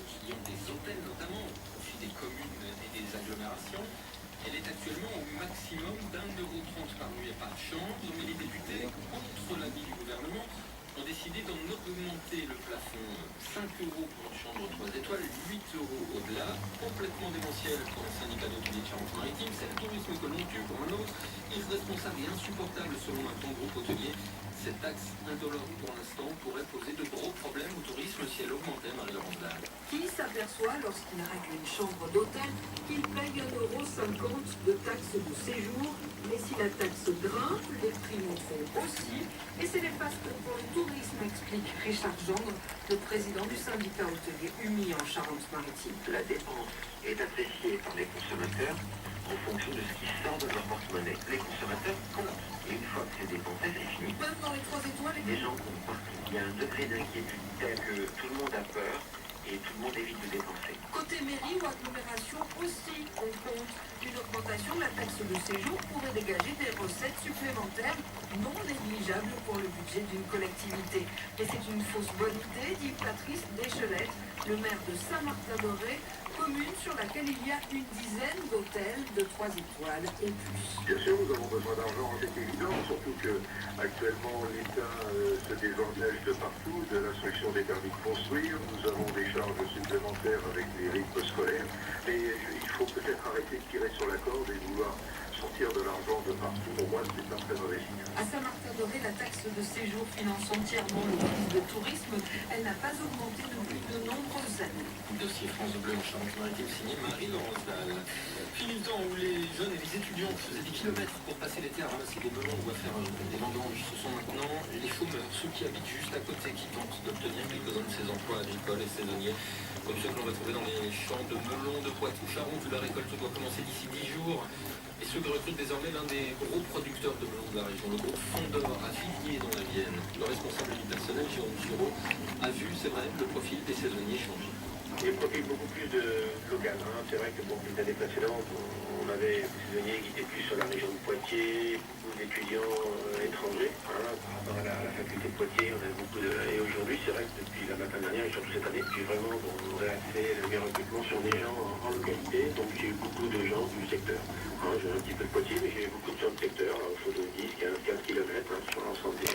qui ont des hôtels notamment au profit des communes et des agglomérations. Elle est actuellement au maximum d'1,30 € par nuit et par chambre, mais les députés, contre l'avis du gouvernement, ont décidé d'en augmenter le plafond 5 € pour une chambre 3 étoiles, 8 € au-delà, complètement démentiel pour un syndicat d'hôteliers de Charente-Maritime. C'est le tourisme que l'on tue pour un autre, irresponsable et insupportable selon un grand groupe hôtelier. Cette taxe indolore pour l'instant pourrait poser de gros problèmes au tourisme si elle augmentait, Marie-Laurence Dalle. Qui s'aperçoit lorsqu'il règle une chambre d'hôtel qu'il paye 1,50 € de taxe de séjour, mais si la taxe grimpe, les prix monteront aussi, et c'est néfaste pour le tourisme, explique Richard Gendre, le président du syndicat hôtelier UMI en Charente-Maritime. La dépense est appréciée par les consommateurs en fonction de ce qui sort de leur porte-monnaie. Les consommateurs comptent. Et une fois que c'est dépensé, c'est fini. Même dans les 3 étoiles, Les gens comptent partout. Il y a un degré d'inquiétude tel que tout le monde a peur et tout le monde évite de dépenser. côté mairie ou agglomération aussi, on compte. Une augmentation de la taxe de séjour pourrait dégager des recettes supplémentaires non négligeables pour le budget d'une collectivité. Mais c'est une fausse bonne idée, dit Patrice Deschelette, le maire de Saint-Martin-d'Auray, commune sur laquelle il y a une dizaine d'hôtels de 3 étoiles et plus. Bien sûr, nous avons besoin d'argent, c'est évident, surtout que actuellement l'État se désengage de partout, de l'instruction des permis de construire, nous avons des charges supplémentaires avec les rythmes scolaires, mais il faut peut-être arrêter de tirer sur la corde et vouloir sortir de l'argent de partout. Pour moi, c'est un très mauvais signe. À Saint-Martin-d'Auray, la taxe de séjour finance entièrement le service de tourisme. Elle n'a pas augmenté depuis de nombreuses années. Dossier France Bleu en Charente-Maritime signé Marie-Laurence Dalle. Fini le temps où les jeunes et les étudiants faisaient des kilomètres pour passer l'été à ramasser des melons ou à faire des vendanges. Ce sont maintenant les chômeurs, ceux qui habitent juste à côté, qui tentent d'obtenir quelques-uns de ces emplois agricoles et saisonniers, comme ceux que l'on va trouver dans les champs de melons de Poitou-Charentes, où la récolte doit commencer d'ici 10 jours. Et ceux que recrute désormais l'un des gros producteurs de melons de la région, le groupe Fondor, à Villiers dans la Vienne. Le responsable du personnel, Jérôme Giraud, a vu, c'est vrai, le profil des saisonniers changer. Il y a un profil beaucoup plus local. C'est vrai que pour les années précédentes, on avait des saisonniers qui étaient plus sur la région de Poitiers, beaucoup d'étudiants étrangers. Par rapport à la faculté de Poitiers, on avait beaucoup de... Et aujourd'hui, c'est vrai que depuis la matin dernière et surtout cette année, j'ai vraiment réaxé mes recrutements sur des gens en localité. Donc j'ai eu beaucoup de gens du secteur. J'ai un petit peu de Poitiers, mais j'ai eu beaucoup de gens du secteur, il faut de 10, 15 km sur l'ensemble des...